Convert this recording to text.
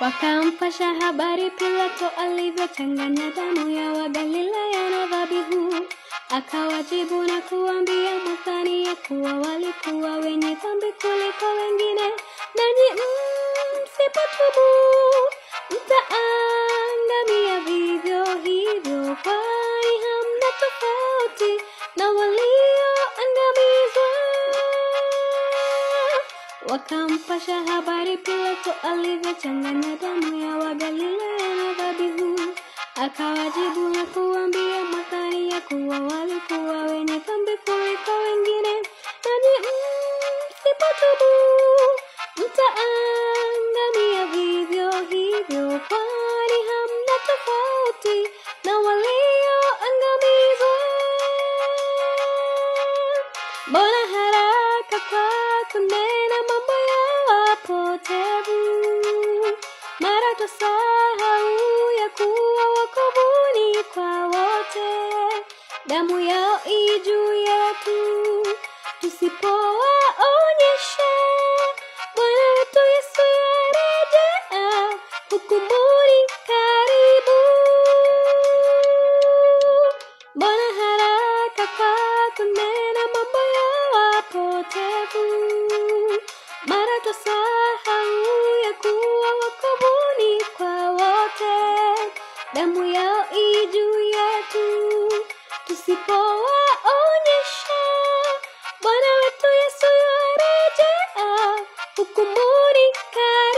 Wakampasha habari Pilato alivyochanganya damu ya Wagalilaya na dhabihu. Akawajibu na kuambia, mwadhani ya kuwa walikuwa wenye dhambi kuliko wengine, nanyi msipotubu mtaangamia vivyo hivyo, kwani hamna tofauti na walioangamizwa. Wakampasha habari Pilato alivyochanganya damu ya Wagalilaya na dhabihu. Akawajibu na kuambia, mwadhani ya kuwa walikuwa wenye dhambi kuliko wengine, nanyi msipotubu mtaangamia vivyo hivyo, kwani hamna tofauti na walioangamizwa. Mbona haraka kwa kunena mambo ya wapotevu? Mara tusahau ya kuwa wokovu ni kwa wote. Damu yao i juu yetu, tusipowaonyesha Bwana wetu Yesu yarejea, hukumuni karibu. Mbona haraka kwa kunena mambo ya wapotevu? Mara tusahau ya kuwa wokovu ni kwa wote. Damu yao i juu yetu, tusipowaonyesha Bwana wetu Yesu yarejea, hukumuni karibu.